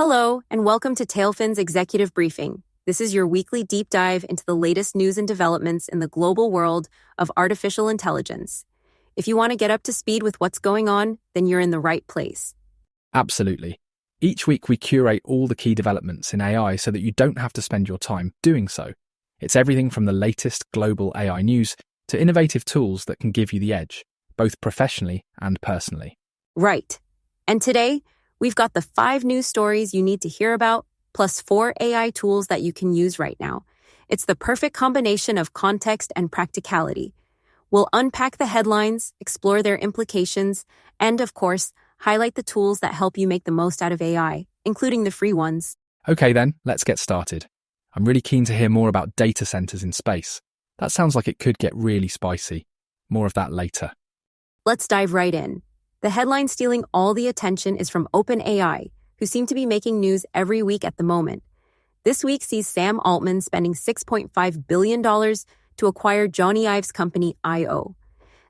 Hello, and welcome to Tailfin's Executive Briefing. This is your weekly deep dive into the latest news and developments in the global world of artificial intelligence. If you want to get up to speed with what's going on, then you're in the right place. Absolutely. Each week we curate all the key developments in AI so that you don't have to spend your time doing so. It's everything from the latest global AI news to innovative tools that can give you the edge, both professionally and personally. Right. And today, we've got the 5 news stories you need to hear about, plus 4 AI tools that you can use right now. It's the perfect combination of context and practicality. We'll unpack the headlines, explore their implications, and, of course, highlight the tools that help you make the most out of AI, including the free ones. Okay then, let's get started. I'm really keen to hear more about data centers in space. That sounds like it could get really spicy. More of that later. Let's dive right in. The headline stealing all the attention is from OpenAI, who seem to be making news every week at the moment. This week sees Sam Altman spending $6.5 billion to acquire Johnny Ive's company I.O.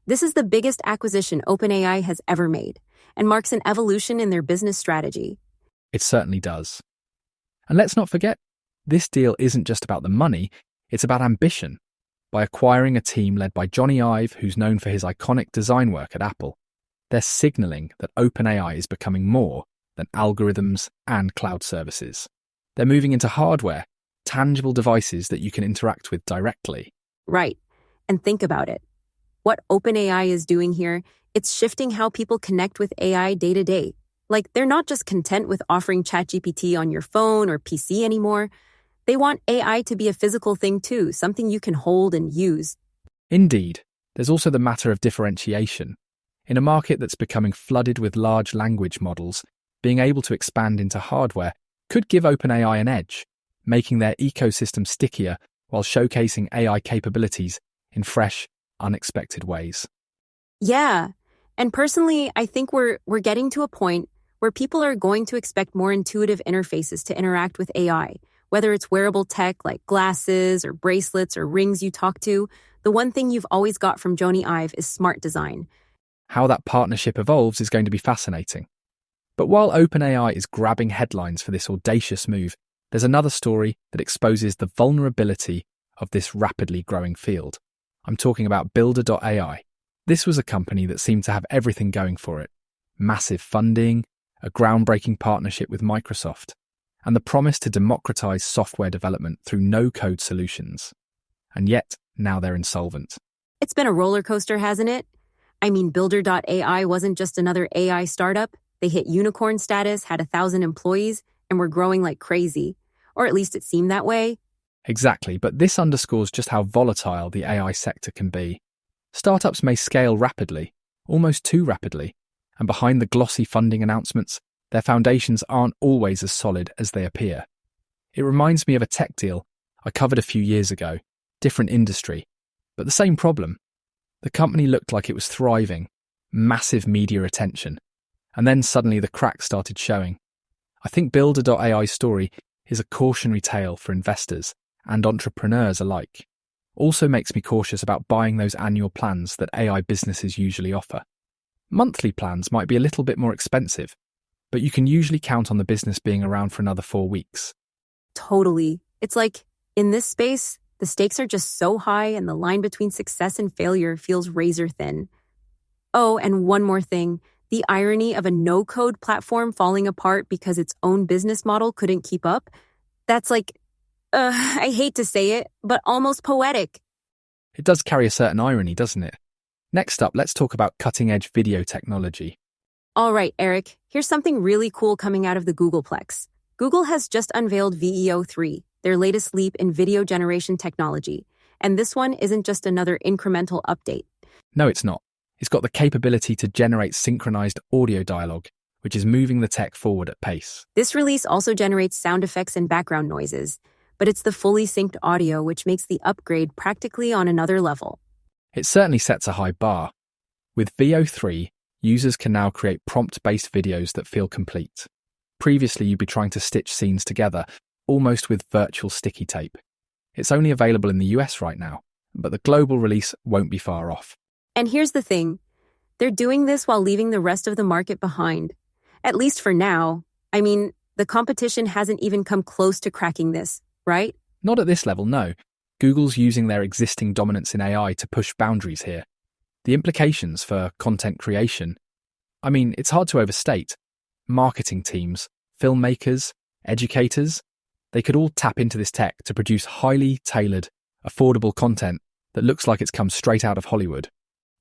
This is the biggest acquisition OpenAI has ever made, and marks an evolution in their business strategy. It certainly does. And let's not forget, this deal isn't just about the money, it's about ambition. By acquiring a team led by Johnny Ive, who's known for his iconic design work at Apple, they're signaling that OpenAI is becoming more than algorithms and cloud services. They're moving into hardware, tangible devices that you can interact with directly. Right. And think about it. What OpenAI is doing here, it's shifting how people connect with AI day to day. Like, they're not just content with offering ChatGPT on your phone or PC anymore. They want AI to be a physical thing too, something you can hold and use. Indeed, there's also the matter of differentiation. In a market that's becoming flooded with large language models, being able to expand into hardware could give OpenAI an edge, making their ecosystem stickier while showcasing AI capabilities in fresh, unexpected ways. Yeah. And personally, I think we're getting to a point where people are going to expect more intuitive interfaces to interact with AI. Whether it's wearable tech like glasses or bracelets or rings you talk to, the one thing you've always got from Johnny Ive is smart design. How that partnership evolves is going to be fascinating. But while OpenAI is grabbing headlines for this audacious move, there's another story that exposes the vulnerability of this rapidly growing field. I'm talking about Builder.ai. This was a company that seemed to have everything going for it. Massive funding, a groundbreaking partnership with Microsoft, and the promise to democratize software development through no-code solutions. And yet, now they're insolvent. It's been a roller coaster, hasn't it? I mean, Builder.ai wasn't just another AI startup. They hit unicorn status, had 1,000 employees, and were growing like crazy. Or at least it seemed that way. Exactly, but this underscores just how volatile the AI sector can be. Startups may scale rapidly, almost too rapidly, and behind the glossy funding announcements, their foundations aren't always as solid as they appear. It reminds me of a tech deal I covered a few years ago, different industry, but the same problem. The company looked like it was thriving, massive media attention, and then suddenly the cracks started showing. I think Builder.ai's story is a cautionary tale for investors and entrepreneurs alike. Also makes me cautious about buying those annual plans that AI businesses usually offer. Monthly plans might be a little bit more expensive, but you can usually count on the business being around for another 4 weeks. Totally. It's like, in this space, the stakes are just so high and the line between success and failure feels razor thin. Oh, and one more thing. The irony of a no-code platform falling apart because its own business model couldn't keep up. That's like, I hate to say it, but almost poetic. It does carry a certain irony, doesn't it? Next up, let's talk about cutting-edge video technology. All right, Eric, here's something really cool coming out of the Googleplex. Google has just unveiled VEO3, their latest leap in video generation technology. And this one isn't just another incremental update. No, it's not. It's got the capability to generate synchronized audio dialogue, which is moving the tech forward at pace. This release also generates sound effects and background noises, but it's the fully synced audio which makes the upgrade practically on another level. It certainly sets a high bar. With VEO3, users can now create prompt-based videos that feel complete. Previously, you'd be trying to stitch scenes together, almost with virtual sticky tape. It's only available in the US right now, but the global release won't be far off. And here's the thing. They're doing this while leaving the rest of the market behind. At least for now. I mean, The competition hasn't even come close to cracking this, right? Not at this level, no. Google's using their existing dominance in AI to push boundaries here. The implications for content creation, I mean, it's hard to overstate. Marketing teams, filmmakers, educators, they could all tap into this tech to produce highly tailored, affordable content that looks like it's come straight out of Hollywood.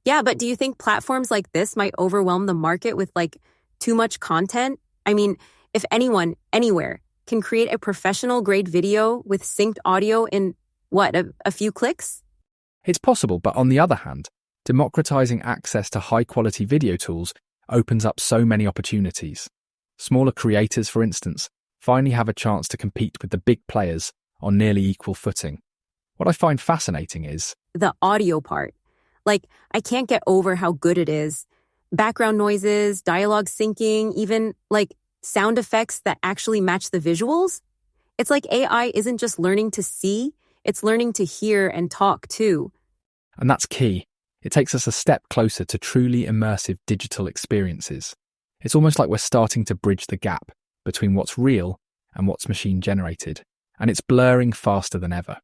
Yeah, but do you think platforms like this might overwhelm the market with too much content? I mean, if anyone, anywhere, can create a professional grade video with synced audio in, a few clicks? It's possible, but on the other hand, democratizing access to high-quality video tools opens up so many opportunities. Smaller creators, for instance, finally have a chance to compete with the big players on nearly equal footing. What I find fascinating is the audio part. I can't get over how good it is. Background noises, dialogue syncing, even sound effects that actually match the visuals. It's like AI isn't just learning to see, it's learning to hear and talk too. And that's key. It takes us a step closer to truly immersive digital experiences. It's almost like we're starting to bridge the gap between what's real and what's machine-generated, and it's blurring faster than ever.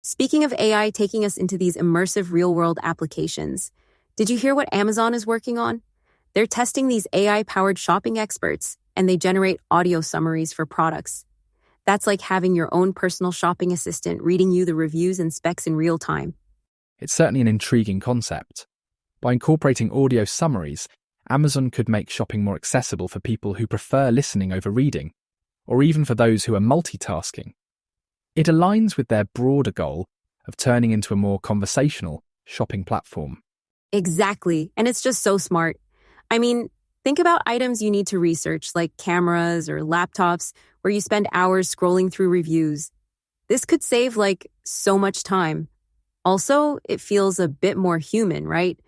Speaking of AI taking us into these immersive real-world applications, did you hear what Amazon is working on? They're testing these AI-powered shopping experts, and they generate audio summaries for products. That's like having your own personal shopping assistant reading you the reviews and specs in real time. It's certainly an intriguing concept. By incorporating audio summaries, Amazon could make shopping more accessible for people who prefer listening over reading, or even for those who are multitasking. It aligns with their broader goal of turning into a more conversational shopping platform. Exactly, and it's just so smart. I mean, think about items you need to research, like cameras or laptops, where you spend hours scrolling through reviews. This could save, so much time. Also, it feels a bit more human, right?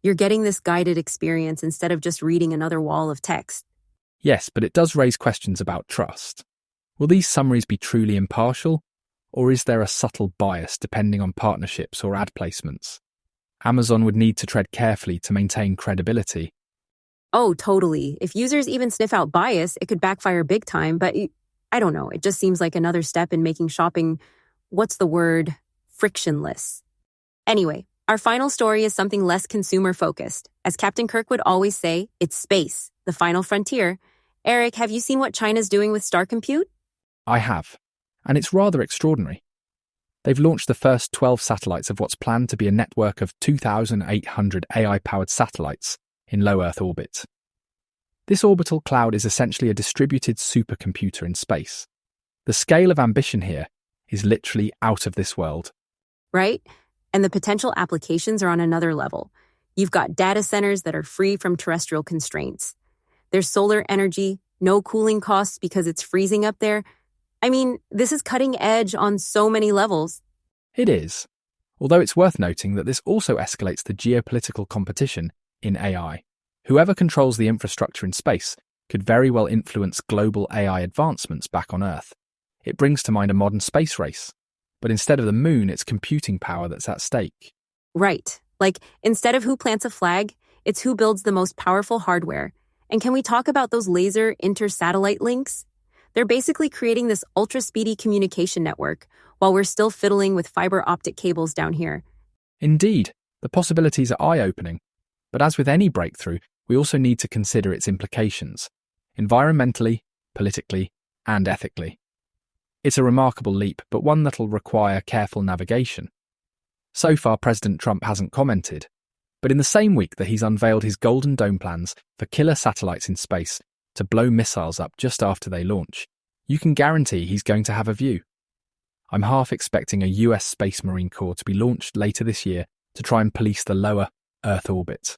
You're getting this guided experience instead of just reading another wall of text. Yes, but it does raise questions about trust. Will these summaries be truly impartial, or is there a subtle bias depending on partnerships or ad placements? Amazon would need to tread carefully to maintain credibility. Oh, totally. If users even sniff out bias, it could backfire big time, but I don't know. It just seems like another step in making shopping, frictionless. Anyway, our final story is something less consumer-focused. As Captain Kirk would always say, it's space, the final frontier. Eric, have you seen what China's doing with Star Compute? I have, and it's rather extraordinary. They've launched the first 12 satellites of what's planned to be a network of 2,800 AI-powered satellites in low Earth orbit. This orbital cloud is essentially a distributed supercomputer in space. The scale of ambition here is literally out of this world. Right? And the potential applications are on another level. You've got data centers that are free from terrestrial constraints. There's solar energy, no cooling costs because it's freezing up there. I mean, this is cutting edge on so many levels. It is. Although it's worth noting that this also escalates the geopolitical competition in AI. Whoever controls the infrastructure in space could very well influence global AI advancements back on Earth. It brings to mind a modern space race. But instead of the moon, it's computing power that's at stake. Right. Instead of who plants a flag, it's who builds the most powerful hardware. And can we talk about those laser inter-satellite links? They're basically creating this ultra-speedy communication network while we're still fiddling with fiber optic cables down here. Indeed, the possibilities are eye-opening. But as with any breakthrough, we also need to consider its implications, environmentally, politically, and ethically. It's a remarkable leap, but one that'll require careful navigation. So far, President Trump hasn't commented, but in the same week that he's unveiled his Golden Dome plans for killer satellites in space to blow missiles up just after they launch, you can guarantee he's going to have a view. I'm half expecting a US Space Marine Corps to be launched later this year to try and police the lower Earth orbit,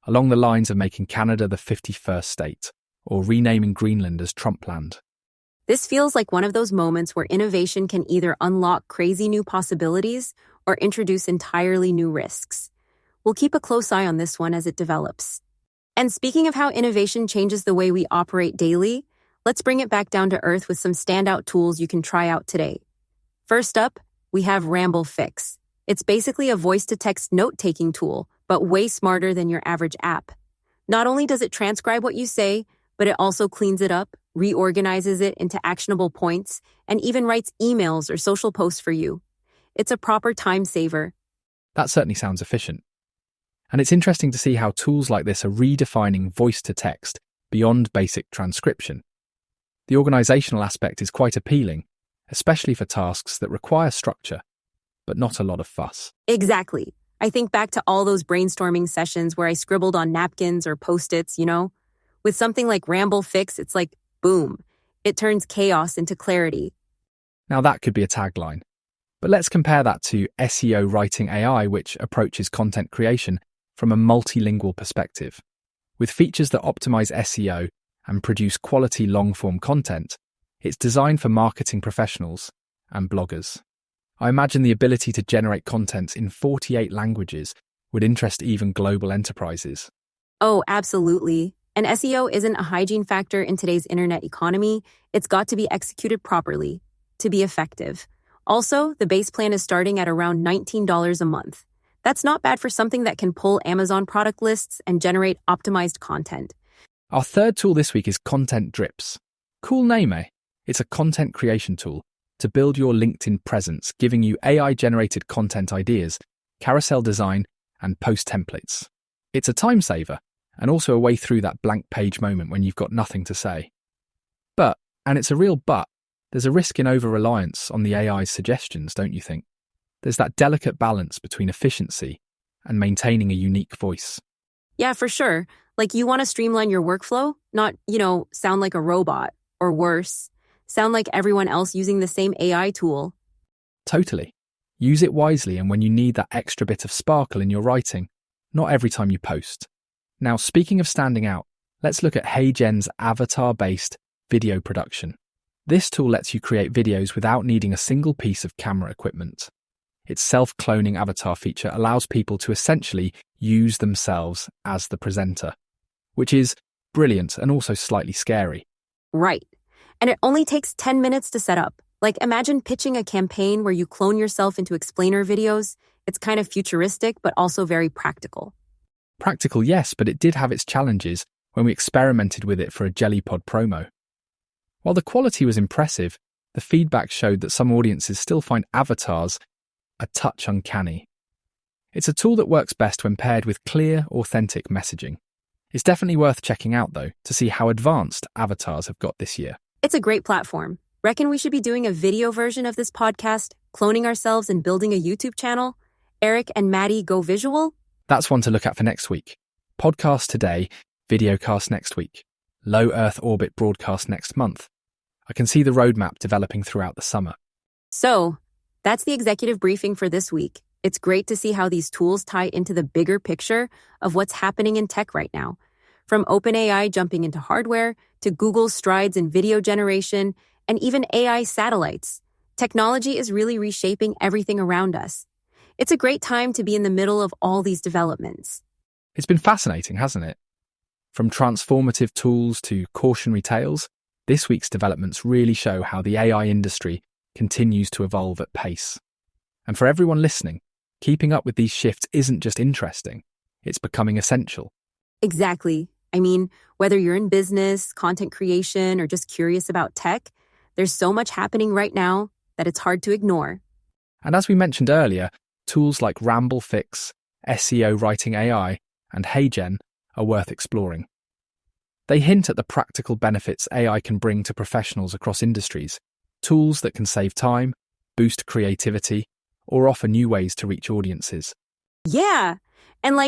along the lines of making Canada the 51st state, or renaming Greenland as Trumpland. This feels like one of those moments where innovation can either unlock crazy new possibilities or introduce entirely new risks. We'll keep a close eye on this one as it develops. And speaking of how innovation changes the way we operate daily, let's bring it back down to earth with some standout tools you can try out today. First up, we have Ramble Fix. It's basically a voice-to-text note-taking tool, but way smarter than your average app. Not only does it transcribe what you say, but it also cleans it up, reorganizes it into actionable points, and even writes emails or social posts for you. It's a proper time saver. That certainly sounds efficient. And it's interesting to see how tools like this are redefining voice-to-text beyond basic transcription. The organizational aspect is quite appealing, especially for tasks that require structure, but not a lot of fuss. Exactly. I think back to all those brainstorming sessions where I scribbled on napkins or Post-its, With something like Ramble Fix, it's like, boom, it turns chaos into clarity. Now that could be a tagline. But let's compare that to SEO Writing AI, which approaches content creation from a multilingual perspective. With features that optimize SEO and produce quality long-form content, it's designed for marketing professionals and bloggers. I imagine the ability to generate content in 48 languages would interest even global enterprises. Oh, absolutely. And SEO isn't a hygiene factor in today's internet economy. It's got to be executed properly to be effective. Also, the base plan is starting at around $19 a month. That's not bad for something that can pull Amazon product lists and generate optimized content. Our third tool this week is Content Drips. Cool name, eh? It's a content creation tool to build your LinkedIn presence, giving you AI-generated content ideas, carousel design, and post templates. It's a time saver and also a way through that blank page moment when you've got nothing to say. But, and it's a real but, there's a risk in over-reliance on the AI's suggestions, don't you think? There's that delicate balance between efficiency and maintaining a unique voice. Yeah, for sure. Like you want to streamline your workflow, not, sound like a robot, or worse, sound like everyone else using the same AI tool. Totally. Use it wisely and when you need that extra bit of sparkle in your writing, not every time you post. Now, speaking of standing out, let's look at HeyGen's avatar-based video production. This tool lets you create videos without needing a single piece of camera equipment. Its self-cloning avatar feature allows people to essentially use themselves as the presenter, which is brilliant and also slightly scary. Right. And it only takes 10 minutes to set up. Like imagine pitching a campaign where you clone yourself into explainer videos. It's kind of futuristic, but also very practical. Practical, yes, but it did have its challenges when we experimented with it for a JellyPod promo. While the quality was impressive, the feedback showed that some audiences still find avatars a touch uncanny. It's a tool that works best when paired with clear, authentic messaging. It's definitely worth checking out, though, to see how advanced avatars have got this year. It's a great platform. Reckon we should be doing a video version of this podcast, cloning ourselves and building a YouTube channel? Eric and Maddie go visual? That's one to look at for next week. Podcast today, videocast next week. Low Earth orbit broadcast next month. I can see the roadmap developing throughout the summer. So, that's the executive briefing for this week. It's great to see how these tools tie into the bigger picture of what's happening in tech right now. From OpenAI jumping into hardware, to Google's strides in video generation, and even AI satellites. Technology is really reshaping everything around us. It's a great time to be in the middle of all these developments. It's been fascinating, hasn't it? From transformative tools to cautionary tales, this week's developments really show how the AI industry continues to evolve at pace. And for everyone listening, keeping up with these shifts isn't just interesting, it's becoming essential. Exactly. I mean, whether you're in business, content creation, or just curious about tech, there's so much happening right now that it's hard to ignore. And as we mentioned earlier, tools like Ramble Fix, SEO Writing AI, and HeyGen are worth exploring. They hint at the practical benefits AI can bring to professionals across industries, tools that can save time, boost creativity, or offer new ways to reach audiences. Yeah. And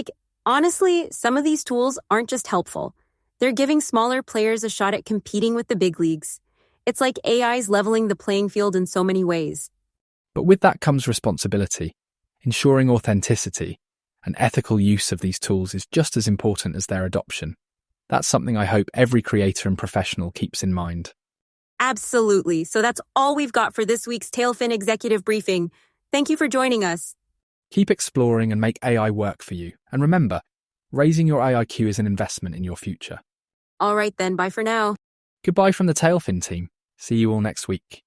honestly, some of these tools aren't just helpful. They're giving smaller players a shot at competing with the big leagues. It's like AI's leveling the playing field in so many ways. But with that comes responsibility. Ensuring authenticity and ethical use of these tools is just as important as their adoption. That's something I hope every creator and professional keeps in mind. Absolutely. So that's all we've got for this week's Tailfin Executive Briefing. Thank you for joining us. Keep exploring and make AI work for you. And remember, raising your AIQ is an investment in your future. All right then, bye for now. Goodbye from the Tailfin team. See you all next week.